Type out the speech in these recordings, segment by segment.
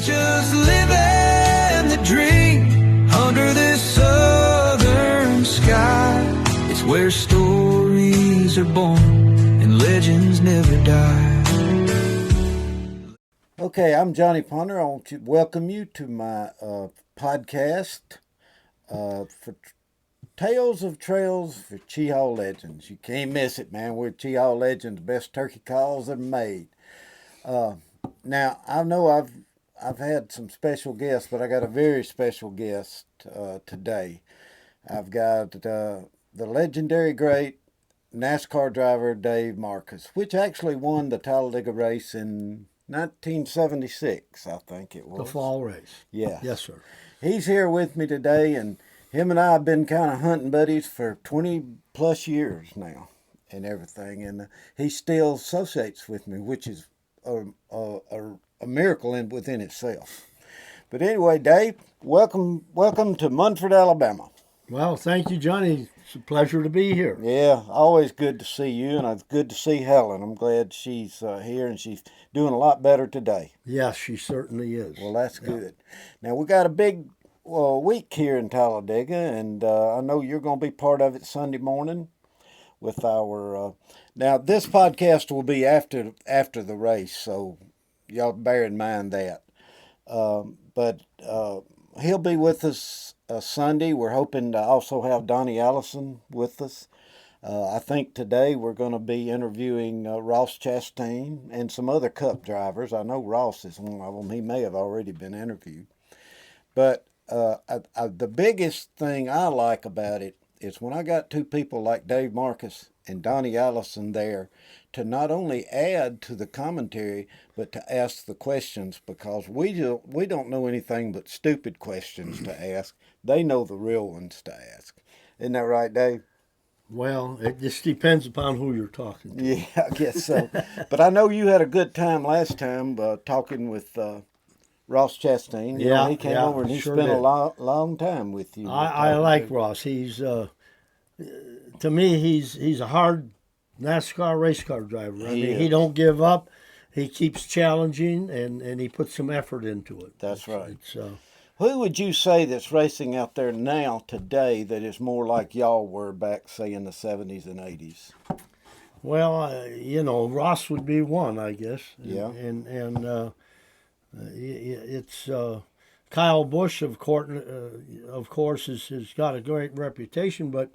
just living the dream under this southern sky. It's where stories are born and legends never die. Okay, I'm Johnny Punter. I want to welcome you to my podcast for Tales of Trails for Cheehaw Legends. You can't miss it, man. We're Cheehaw Legends, best turkey calls ever made. Now, I know I've had some special guests, but I got a very special guest today. I've got the legendary great NASCAR driver Dave Marcis, which actually won the Talladega race in 1976, I think it was. The fall race. Yeah. Yes, sir. He's here with me today, and him and I have been kind of hunting buddies for 20 plus years now and everything. And he still associates with me, which is a miracle within itself. But anyway, Dave, welcome to Munford, Alabama. Well, thank you, Johnny. It's a pleasure to be here. Yeah, always good to see you, and it's good to see Helen. I'm glad she's here, and she's doing a lot better today. Yes, she certainly is. Well, that's good. Now, we got a big week here in Talladega, and I know you're going to be part of it Sunday morning with our... now, this podcast will be after the race, so y'all bear in mind that. But he'll be with us Sunday. We're hoping to also have Donnie Allison with us. I think today we're going to be interviewing Ross Chastain and some other Cup drivers. I know Ross is one of them. He may have already been interviewed. But the biggest thing I like about it is when I got two people like Dave Marcis and Donnie Allison there to not only add to the commentary, but to ask the questions, because we don't know anything but stupid questions to ask. They know the real ones to ask. Isn't that right, Dave? Well, it just depends upon who you're talking to. Yeah, I guess so. But I know you had a good time last time talking with Ross Chastain. You know, he came over and he sure spent did. a long time with you. I like Ross. He's to me he's a hard NASCAR race car driver. I mean, he don't give up. He keeps challenging and he puts some effort into it. That's right. Who would you say that's racing out there now today that is more like y'all were back, say, in the 70s and 80s? Well, Ross would be one, I guess. Yeah. And it's Kyle Busch, of course, has got a great reputation, but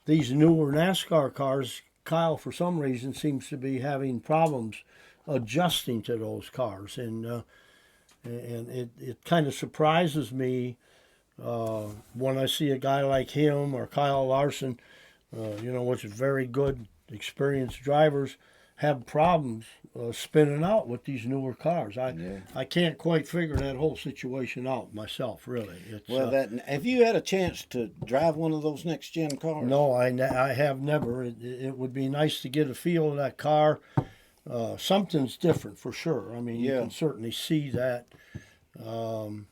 these newer NASCAR cars, Kyle, for some reason, seems to be having problems adjusting to those cars, and it kind of surprises me when I see a guy like him or Kyle Larson, which is very good, experienced drivers, have problems spinning out with these newer cars. I can't quite figure that whole situation out myself, really. Have you had a chance to drive one of those next gen cars? No, I have never. It would be nice to get a feel of that car. Something's different for sure. I mean, you can certainly see that. And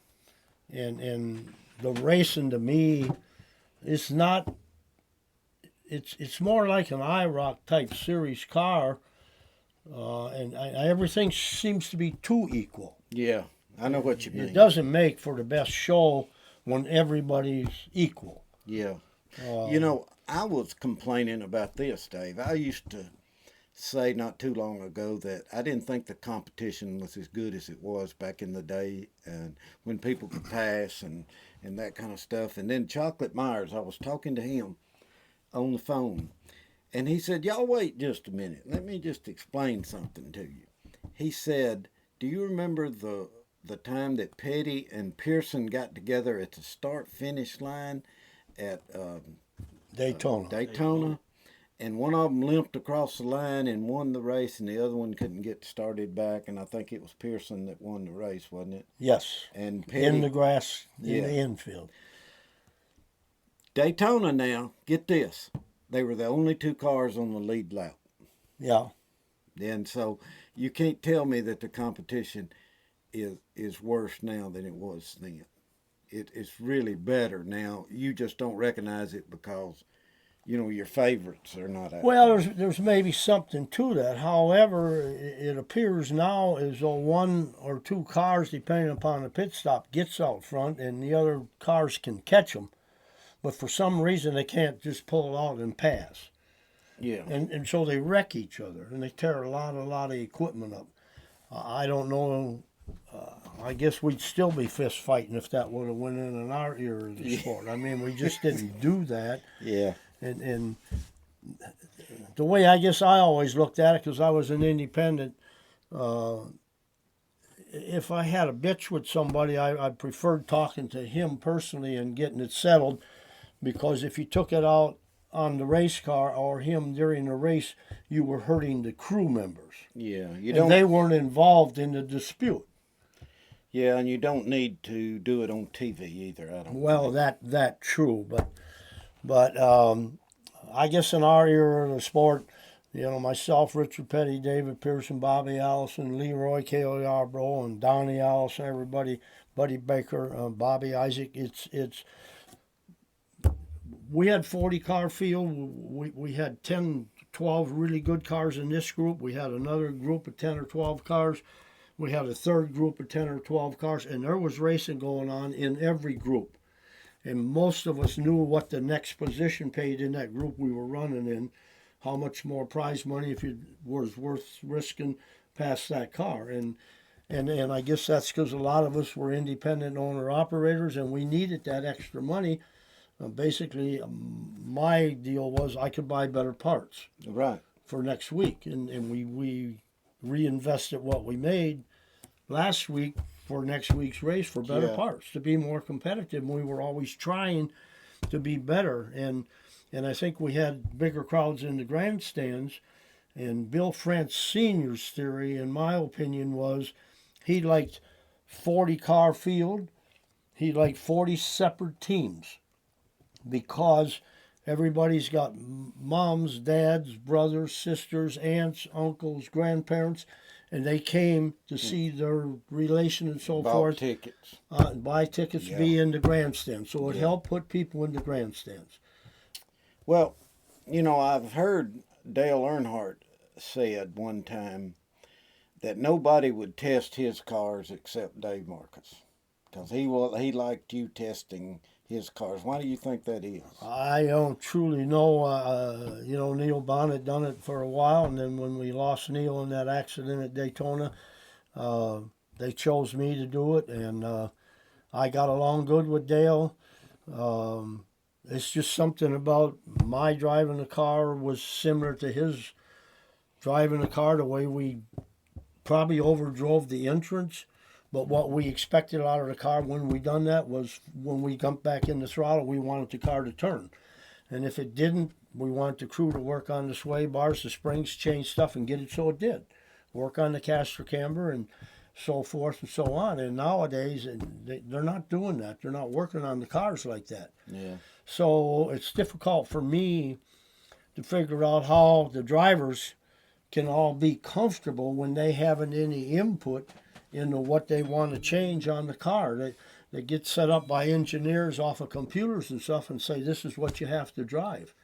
the racing to me, it's not. It's more like an IROC type series car, and everything seems to be too equal. Yeah, I know what you mean. It doesn't make for the best show when everybody's equal. Yeah. I was complaining about this, Dave. I used to say not too long ago that I didn't think the competition was as good as it was back in the day, and when people could pass and that kind of stuff. And then Chocolate Myers, I was talking to him on the phone, and he said, y'all wait just a minute. Let me just explain something to you. He said, do you remember the time that Petty and Pearson got together at the start-finish line at Daytona? And one of them limped across the line and won the race, and the other one couldn't get started back. And I think it was Pearson that won the race, wasn't it? Yes. And Petty, in the grass, in the infield. Daytona now, get this. They were the only two cars on the lead lap. Yeah. And so you can't tell me that the competition is worse now than it was then. It's really better now. You just don't recognize it because your favorites are not out Well, there. there's maybe something to that. However, it appears now as though one or two cars, depending upon the pit stop, gets out front, and the other cars can catch them. But for some reason, they can't just pull out and pass, Yeah. and so they wreck each other, and they tear a lot of equipment up. I don't know. I guess we'd still be fist fighting if that would have went in our era of the sport. I mean, we just didn't do that, Yeah. and the way I guess I always looked at it, because I was an independent, if I had a bitch with somebody, I preferred talking to him personally and getting it settled, because if you took it out on the race car or him during the race, you were hurting the crew members. Yeah. You And don't. they weren't involved in the dispute. Yeah, and you don't need to do it on TV either. I don't. Well, think. that true, but I guess in our era of the sport, myself, Richard Petty, David Pearson, Bobby Allison, Leroy K.O. Yarbrough, and Donnie Allison, everybody, Buddy Baker, Bobby Isaac. It's we had 40 car field. We had 10, 12 really good cars in this group. We had another group of 10 or 12 cars. We had a third group of 10 or 12 cars, and there was racing going on in every group. And most of us knew what the next position paid in that group we were running in, how much more prize money if it was worth risking past that car. And I guess that's because a lot of us were independent owner operators, and we needed that extra money. Basically, my deal was I could buy better parts Right. for next week, and we reinvested what we made last week for next week's race for better Yeah. parts to be more competitive. And we were always trying to be better, and I think we had bigger crowds in the grandstands. And Bill France Sr.'s theory, in my opinion, was he liked 40 car field. He liked 40 separate teams because everybody's got moms, dads, brothers, sisters, aunts, uncles, grandparents, and they came to see their relation and so Bought forth. tickets. Buy tickets, Yeah. be in the grandstand. So it Yeah. helped put people in the grandstands. Well, I've heard Dale Earnhardt said one time that nobody would test his cars except Dave Marcus because he liked you testing his cars. Why do you think that is? I don't truly know. Neil Bonnet done it for a while, and then when we lost Neil in that accident at Daytona, they chose me to do it, and I got along good with Dale. It's just something about my driving the car was similar to his driving the car, the way we probably overdrove the entrance. But what we expected out of the car when we done that was when we jumped back in the throttle, we wanted the car to turn. And if it didn't, we wanted the crew to work on the sway bars, the springs, change stuff, and get it so it did. Work on the caster camber and so forth and so on. And nowadays, they're not doing that. They're not working on the cars like that. Yeah. So it's difficult for me to figure out how the drivers can all be comfortable when they haven't any input into what they want to change on the car. They get set up by engineers off of computers and stuff and say, this is what you have to drive.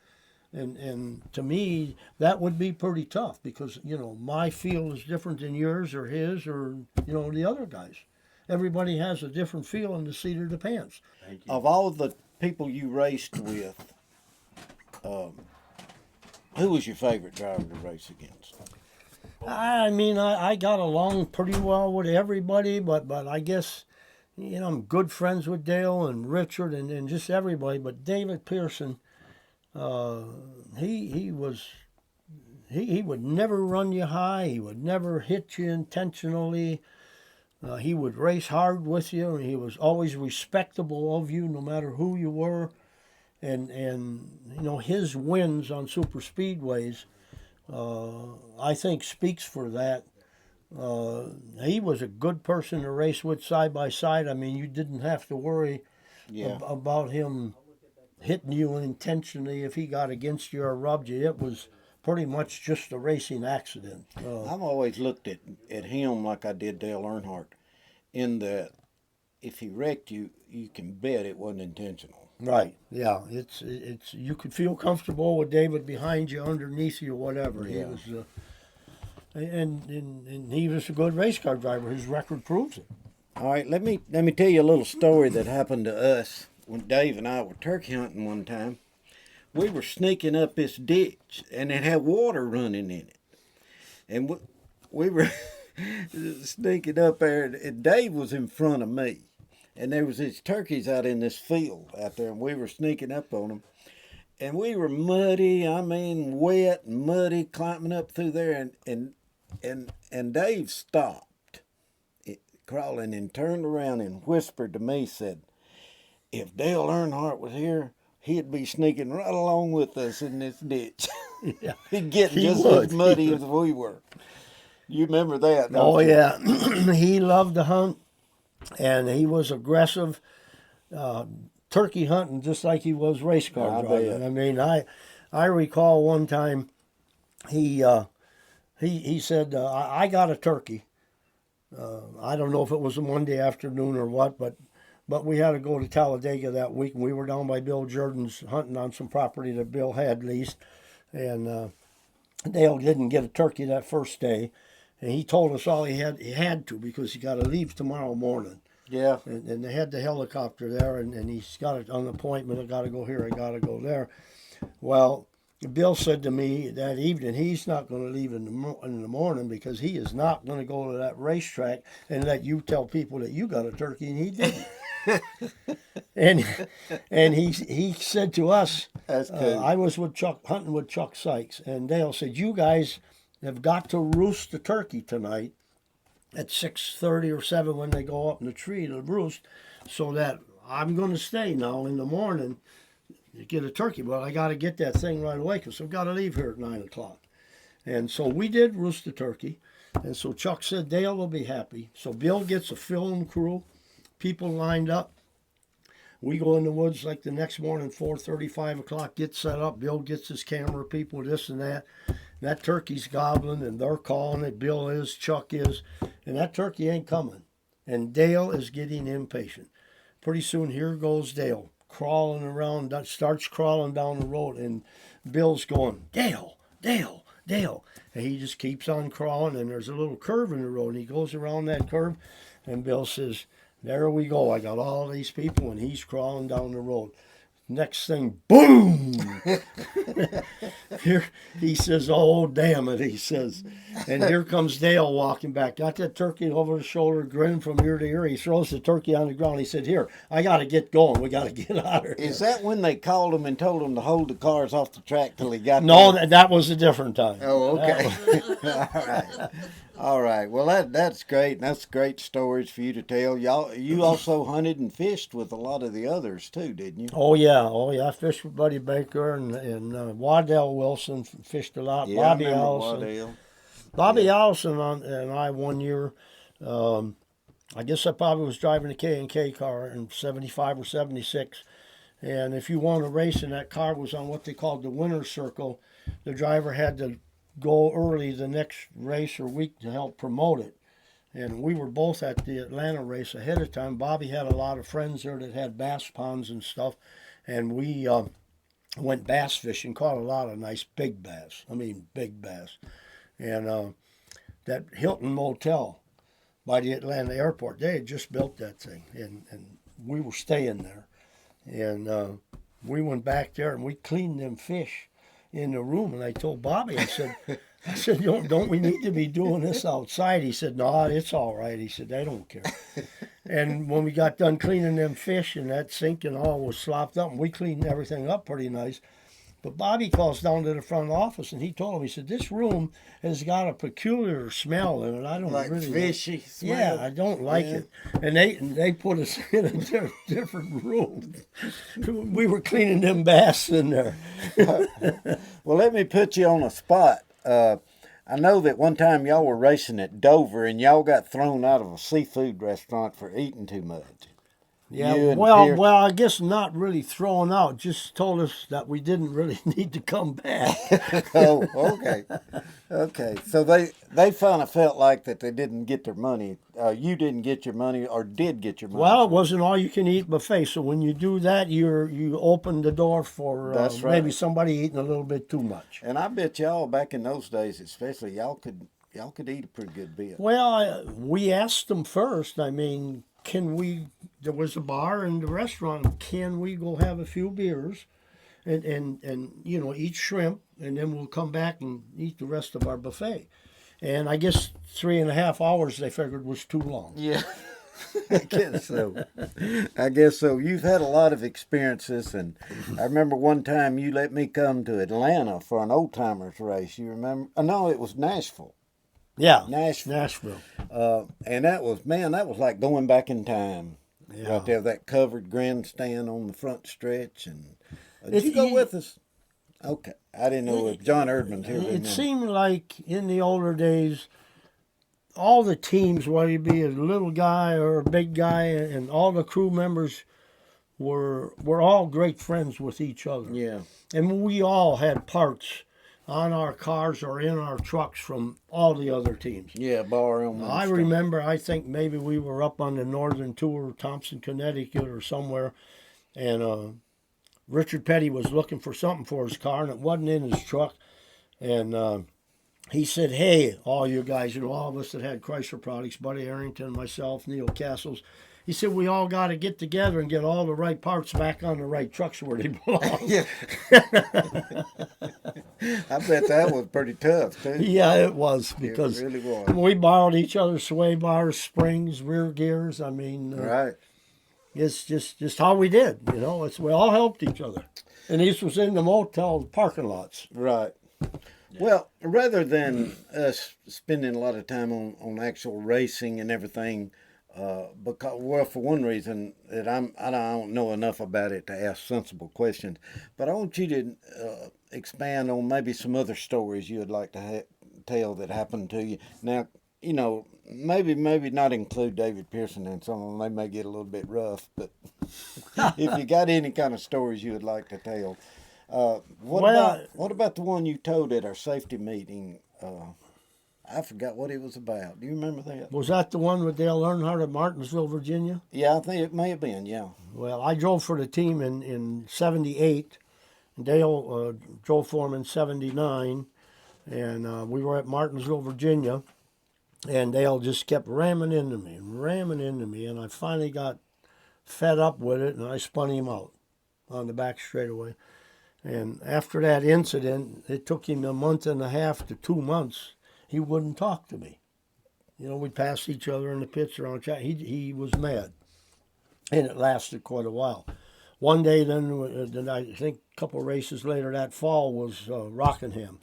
And to me, that would be pretty tough because, my field is different than yours or his or, the other guys. Everybody has a different feel in the seat of the pants. Of all the people you raced with, who was your favorite driver to race against? I mean, I got along pretty well with everybody, but I guess, I'm good friends with Dale and Richard and just everybody. But David Pearson, he would never run you high. He would never hit you intentionally. He would race hard with you, and he was always respectable of you, no matter who you were. And his wins on super speedways, I think speaks for that. He was a good person to race with side by side. I mean, you didn't have to worry about him hitting you intentionally if he got against you or rubbed you. It was pretty much just a racing accident. I've always looked at him like I did Dale Earnhardt, in that if he wrecked you, you can bet it wasn't intentional. Right. Yeah. It's you could feel comfortable with David behind you, underneath you, whatever. He Yeah. was, and he was a good race car driver. His record proves it. All right, let me tell you a little story that happened to us when Dave and I were turkey hunting one time. We were sneaking up this ditch, and it had water running in it, and we were sneaking up there, and Dave was in front of me, and there was these turkeys out in this field out there, and we were sneaking up on them, and we were muddy, I mean wet and muddy, climbing up through there, and Dave stopped crawling and turned around and whispered to me, said, "If Dale Earnhardt was here, he'd be sneaking right along with us in this ditch." Yeah. He'd get He just would. as muddy as we were. You remember that, don't Oh you? yeah, he loved to hunt, and he was aggressive, turkey hunting just like he was race car I driving. bet. I mean, I recall one time he said, I got a turkey. I don't know if it was a Monday afternoon or what, but we had to go to Talladega that week, and we were down by Bill Jordan's hunting on some property that Bill had leased, and Dale didn't get a turkey that first day, and he told us all he had to because he got to leave tomorrow morning, Yeah. and they had the helicopter there, and he's got an appointment. I got to go here, I got to go there. Well, Bill said to me that evening he's not going to leave in the morning because he is not going to go to that racetrack and let you tell people that you got a turkey and he didn't. and he said to us, That's cool. I was with Chuck hunting with Chuck Sykes, and Dale said, "You guys have got to roost the turkey tonight at 6:30 or 7 when they go up in the tree to roost, so that I'm going to stay now in the morning." You get a turkey, but I got to get that thing right away because I've got to leave here at 9 o'clock. And so we did roost the turkey. And so Chuck said Dale will be happy. So Bill gets a film crew, people lined up. We go in the woods like the next morning, 4:30, 5 o'clock, get set up. Bill gets his camera people, this and that. That turkey's gobbling, and they're calling it. Bill is, Chuck is, and that turkey ain't coming. And Dale is getting impatient. Pretty soon, here goes Dale, crawling around, starts crawling down the road, and Bill's going, "Dale, Dale, Dale." And he just keeps on crawling, and there's a little curve in the road, and he goes around that curve, and Bill says, "There we go. I got all these people," and he's crawling down the road. Next thing, boom! Here he says, "Oh, damn it," he says. And here comes Dale walking back. Got that turkey over his shoulder, grin from ear to ear. He throws the turkey on the ground. He said, "Here, I got to get going. We got to get out of here." Is that when they called him and told him to hold the cars off the track till he got No, there? that was a different time. Oh, okay. That All right. All right. Well, that's great. That's great stories for you to tell. You also hunted and fished with a lot of the others too, didn't you? Oh yeah. I fished with Buddy Baker and Waddell Wilson fished a lot. Yeah, Bobby I remember Allison. Waddell. Bobby Allison and I one year. I guess I probably was driving a K&K car in 75 or 76. And if you won a race and that car was on what they called the winner's circle, the driver had to go early the next race or week to help promote it. And we were both at the Atlanta race ahead of time. Bobby had a lot of friends there that had bass ponds and stuff. And we went bass fishing, caught a lot of nice big bass. I mean, big bass. And that Hilton Motel by the Atlanta airport, they had just built that thing. And we were staying there. And we went back there and we cleaned them fish in the room. And I told Bobby, I said, don't we need to be doing this outside? He said, "No, it's all right." He said, "They don't care." And when we got done cleaning them fish and that sink and all was slopped up, and we cleaned everything up pretty nice. But Bobby calls down to the front office and he told him, he said, "This room has got a peculiar smell in it. I don't Like really fishy smell. Yeah, I don't like it." And they put us in a different room. We were cleaning them bass in there. Well, let me put you on a spot. I know that one time y'all were racing at Dover and y'all got thrown out of a seafood restaurant for eating too much. Yeah, You and well, Pierce. well, I guess not really throwing out. Just told us that we didn't really need to come back. Oh, okay. Okay. So they finally felt like that they didn't get their money. You didn't get your money, or did get your money Well, it from. wasn't all you can eat buffet. So when you do that, you open the door for That's maybe right. somebody eating a little bit too much. And I bet y'all back in those days, especially y'all could eat a pretty good bit. Well, we asked them first. I mean, can we? There was a bar in the restaurant. Can we go have a few beers, and eat shrimp, and then we'll come back and eat the rest of our buffet. And I guess 3.5 hours they figured was too long. Yeah. I guess so. I guess so. You've had a lot of experiences, and I remember one time you let me come to Atlanta for an old timers race. You remember? No, it was Nashville. Yeah, Nashville. Nashville. And that was, man, that was like going back in time. Yeah. Right there, that covered grandstand on the front stretch. And did you It- go it- with us? Okay. I didn't know if John Erdman's here. It seemed like in the older days, all the teams, whether you be a little guy or a big guy, and all the crew members were all great friends with each other. Yeah. And we all had parts on our cars or in our trucks from all the other teams. Yeah, bar on one I stretch. remember, I think maybe we were up on the Northern Tour, Thompson, Connecticut, or somewhere, and Richard Petty was looking for something for his car, and it wasn't in his truck. And he said, "Hey, all you guys, all of us that had Chrysler products, Buddy Arrington, myself, Neil Castles." He said, "We all got to get together and get all the right parts back on the right trucks where they belong." Yeah. I bet that was pretty tough, too. Yeah, it was, because It really was. we borrowed each other's sway bars, springs, rear gears. I mean, Right. it's just how we did. We all helped each other. And this was in the motel parking lots. Right. Well, rather than us spending a lot of time on actual racing and everything, for one reason that I don't know enough about it to ask sensible questions, but I want you to expand on maybe some other stories you would like to tell that happened to you. Now, maybe not include David Pearson and some of them. They may get a little bit rough, but if you got any kind of stories you would like to tell. What about the one you told at our safety meeting? I forgot what it was about. Do you remember that? Was that the one with Dale Earnhardt at Martinsville, Virginia? Yeah, I think it may have been. Yeah. Well, I drove for the team in 78. Dale drove for him in 79. And we were at Martinsville, Virginia. And Dale just kept ramming into me. And I finally got fed up with it, and I spun him out on the back straightaway. And after that incident, it took him 1.5 to 2 months. He wouldn't talk to me. We passed each other in the pits or on chat. He was mad, and it lasted quite a while. One day, then I think a couple of races later that fall was Rockingham,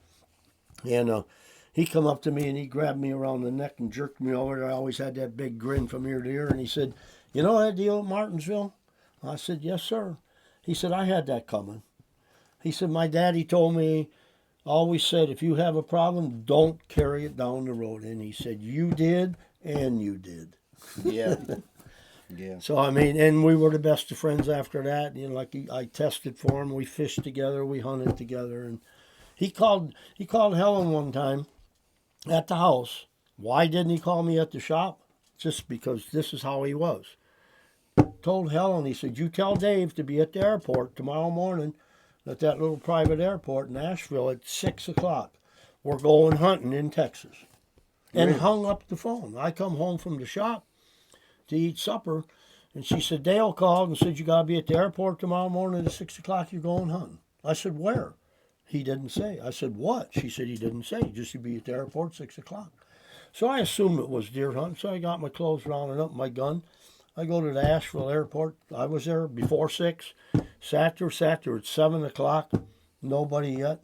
and he come up to me and he grabbed me around the neck and jerked me over. I always had that big grin from ear to ear, and he said, "You know that deal at Martinsville?" I said, "Yes, sir." He said, "I had that coming." He said, "My daddy told me, always said, if you have a problem, don't carry it down the road." And he said, "You did, and you did." Yeah. Yeah. So, I mean, and we were the best of friends after that. I tested for him. We fished together. We hunted together. And he called Helen one time at the house. Why didn't he call me at the shop? Just because this is how he was. Told Helen, he said, "You tell Dave to be at the airport tomorrow morning at that little private airport in Nashville at 6 o'clock. We're going hunting in Texas." And Really? hung up the phone. I come home from the shop to eat supper, and she said, "Dale called and said you got to be at the airport tomorrow morning at 6 o'clock. You're going hunting." I said, "Where?" He didn't say. I said, "What?" She said, "He didn't say. Just to be at the airport 6 o'clock. So I assumed it was deer hunting. So I got my clothes rounded up, my gun. I go to the Asheville airport. I was there before 6. Sat there at 7 o'clock. Nobody yet.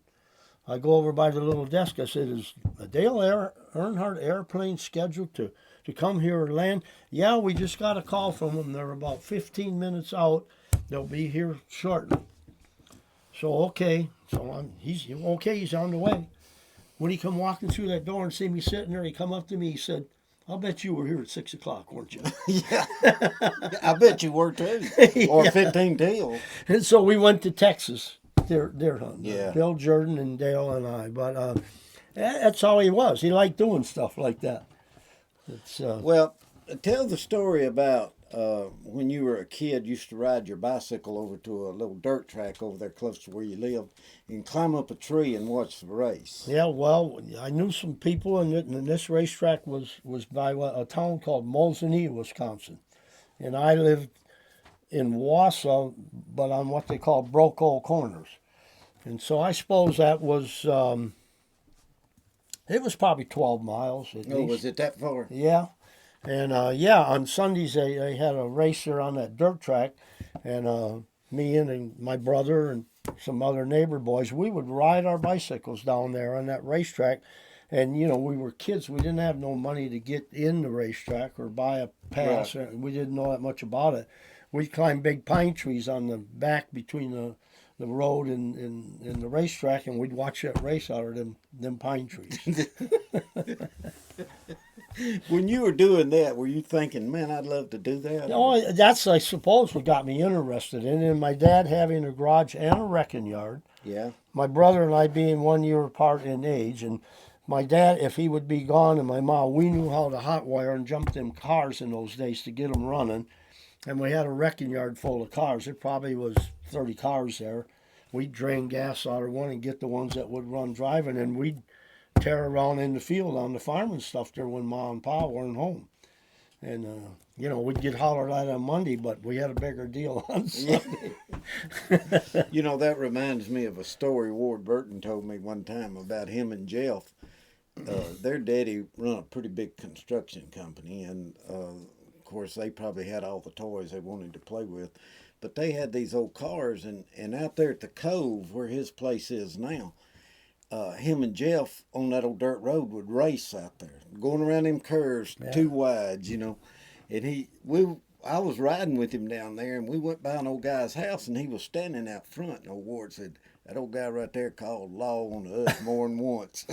I go over by the little desk. I said, "Is a Dale Earnhardt airplane scheduled to come here and land?" "Yeah, we just got a call from them. They're about 15 minutes out. They'll be here shortly." So, okay. So he's on the way. When he come walking through that door and see me sitting there, he come up to me. He said, I'll bet you were here at 6 o'clock, weren't you? Yeah, I bet you were too. Or Yeah. 15 till. And so we went to Texas deer hunting. Yeah. Bill, Jordan, and Dale and I. But that's all he was. He liked doing stuff like that. It's Well, tell the story about when you were a kid, you used to ride your bicycle over to a little dirt track over there close to where you lived and climb up a tree and watch the race. yeah. Well, I knew some people, and this racetrack was by a town called Molsonee, Wisconsin, and I lived in Wausau, but on what they call Brokaw Corners. And so I suppose that was, it was probably 12 miles at Oh, least. was it that far? Yeah. And yeah, on Sundays they had a racer on that dirt track. And me and my brother and some other neighbor boys, we would ride our bicycles down there on that racetrack. And, you know, we were kids. We didn't have no money to get in the racetrack or buy a pass. Right. We didn't know that much about it. We'd climb big pine trees on the back between the road and the racetrack, and we'd watch that race out of them pine trees. When you were doing that, were you thinking, man, I'd love to do that? Oh, that's, I suppose, what got me interested in it. And my dad having a garage and a wrecking yard. Yeah. My brother and I being 1 year apart in age. And my dad, if he would be gone, and my mom, we knew how to hot wire and jump them cars in those days to get them running. And we had a wrecking yard full of cars. There probably was 30 cars there. We'd drain gas out of one and get the ones that would run driving, and we'd tear around in the field on the farm and stuff there when Ma and Pa weren't home. And, you know, we'd get hollered at on Monday, but we had a bigger deal on Sunday. You know, that reminds me of a story Ward Burton told me one time about him and Jeff. Their daddy run a pretty big construction company, and of course they probably had all the toys they wanted to play with. But they had these old cars, and out there at the cove where his place is now, him and Jeff on that old dirt road would race out there, going around them curves, Yeah. two wides, you know. And I was riding with him down there, and we went by an old guy's house, and he was standing out front. And old Ward said, "That old guy right there called law on us more than once."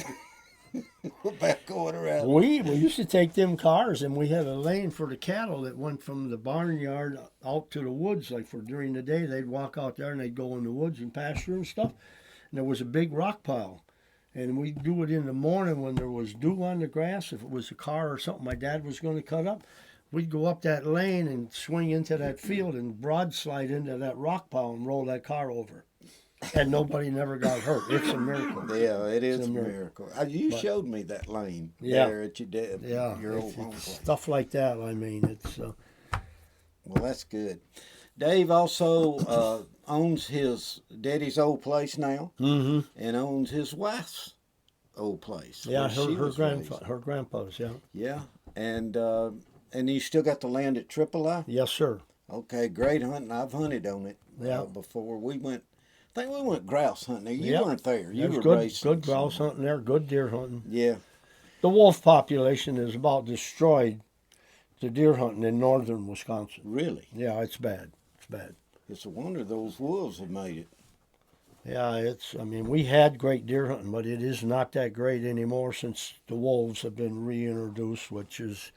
We're back going around. We used to take them cars, and we had a lane for the cattle that went from the barnyard out to the woods. Like for during the day, they'd walk out there and they'd go in the woods and pasture and stuff. And there was a big rock pile, and we'd do it in the morning when there was dew on the grass. If it was a car or something my dad was going to cut up, we'd go up that lane and swing into that field and broadslide into that rock pile and roll that car over. And nobody never got hurt. It's a miracle. Yeah, it is It's a a miracle. You But- showed me that lane Yeah. there at your dad, Yeah, your old it's home place. stuff like that. I mean, it's Well, that's good. Dave also owns his daddy's old place now, and owns his wife's old place. yeah, where she was raised. her grandpa's, yeah. Yeah, and you still got the land at Triple I? Yes, sir. Okay, great hunting. I've hunted on it Yeah. before. I think we went grouse hunting there. You Yep. weren't there. You There's were racing. good grouse hunting there, good deer hunting. Yeah. The wolf population is about destroyed the deer hunting in northern Wisconsin. Really? Yeah, it's bad. It's bad. It's a wonder those wolves have made it. Yeah, I mean, we had great deer hunting, but it is not that great anymore since the wolves have been reintroduced, which is,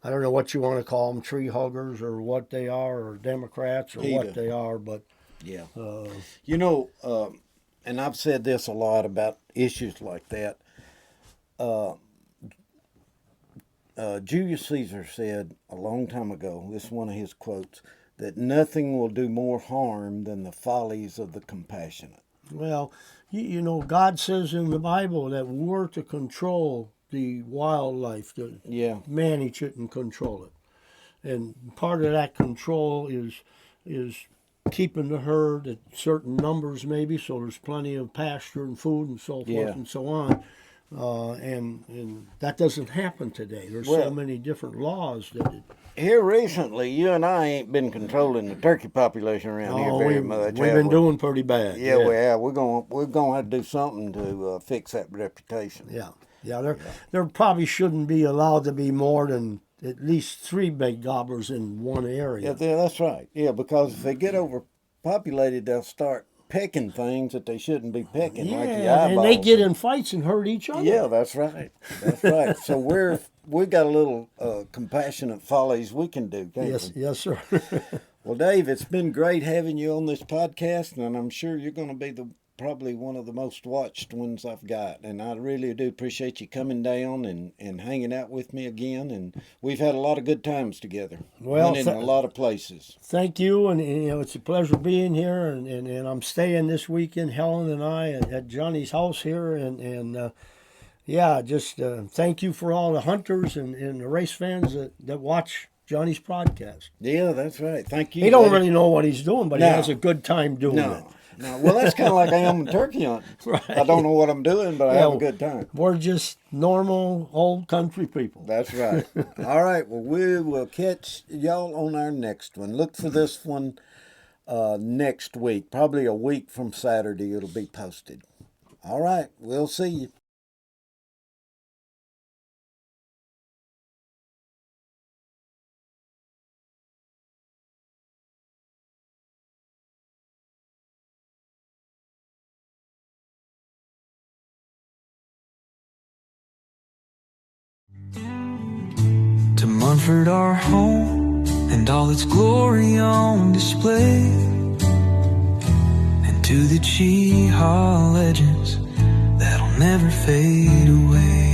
I don't know what you want to call them, tree huggers or what they are, or Democrats or Either. what they are, but Yeah. uh, You know, and I've said this a lot about issues like that. Julius Caesar said a long time ago, this is one of his quotes, that nothing will do more harm than the follies of the compassionate. well, you know, God says in the Bible that we're to control the wildlife, to Yeah. manage it and control it. And part of that control is keeping the herd at certain numbers maybe, so there's plenty of pasture and food and so forth Yeah. and so on. And that doesn't happen today. There's Well- so many different laws that Here recently, you and I ain't been controlling the turkey population around here very much. we've have been we? doing pretty bad. Yeah, we have. We're gonna have to do something to fix that reputation. Yeah, there probably shouldn't be allowed to be more than at least 3 big gobblers in one area. Yeah, that's right. Yeah, because if they get overpopulated, they'll start pecking things that they shouldn't be pecking, Yeah, like the and eyeballs. they get in fights and hurt each other. Yeah, that's right. That's right. So we got a little compassionate follies we can do, can't Yes, we? yes, sir. Well, Dave, it's been great having you on this podcast, and I'm sure you're going to be probably one of the most watched ones I've got. And I really do appreciate you coming down and hanging out with me again. And we've had a lot of good times together. Well, Went in a lot of places. Thank you, and it's a pleasure being here, and I'm staying this weekend, Helen and I, at Johnny's house here, and yeah, just thank you for all the hunters and the race fans that watch Johnny's podcast. Yeah, that's right. Thank you. He don't really know what he's doing, but he No. has a good time doing it. No. Well, that's kind of like I am in turkey hunting. Right. I don't know what I'm doing, but I have a good time. We're just normal old country people. That's right. All right. Well, we will catch y'all on our next one. Look for this one next week. Probably a week from Saturday it'll be posted. All right. We'll see you. To Munford our home, and all its glory on display, and to the Cheehaw legends that'll never fade away.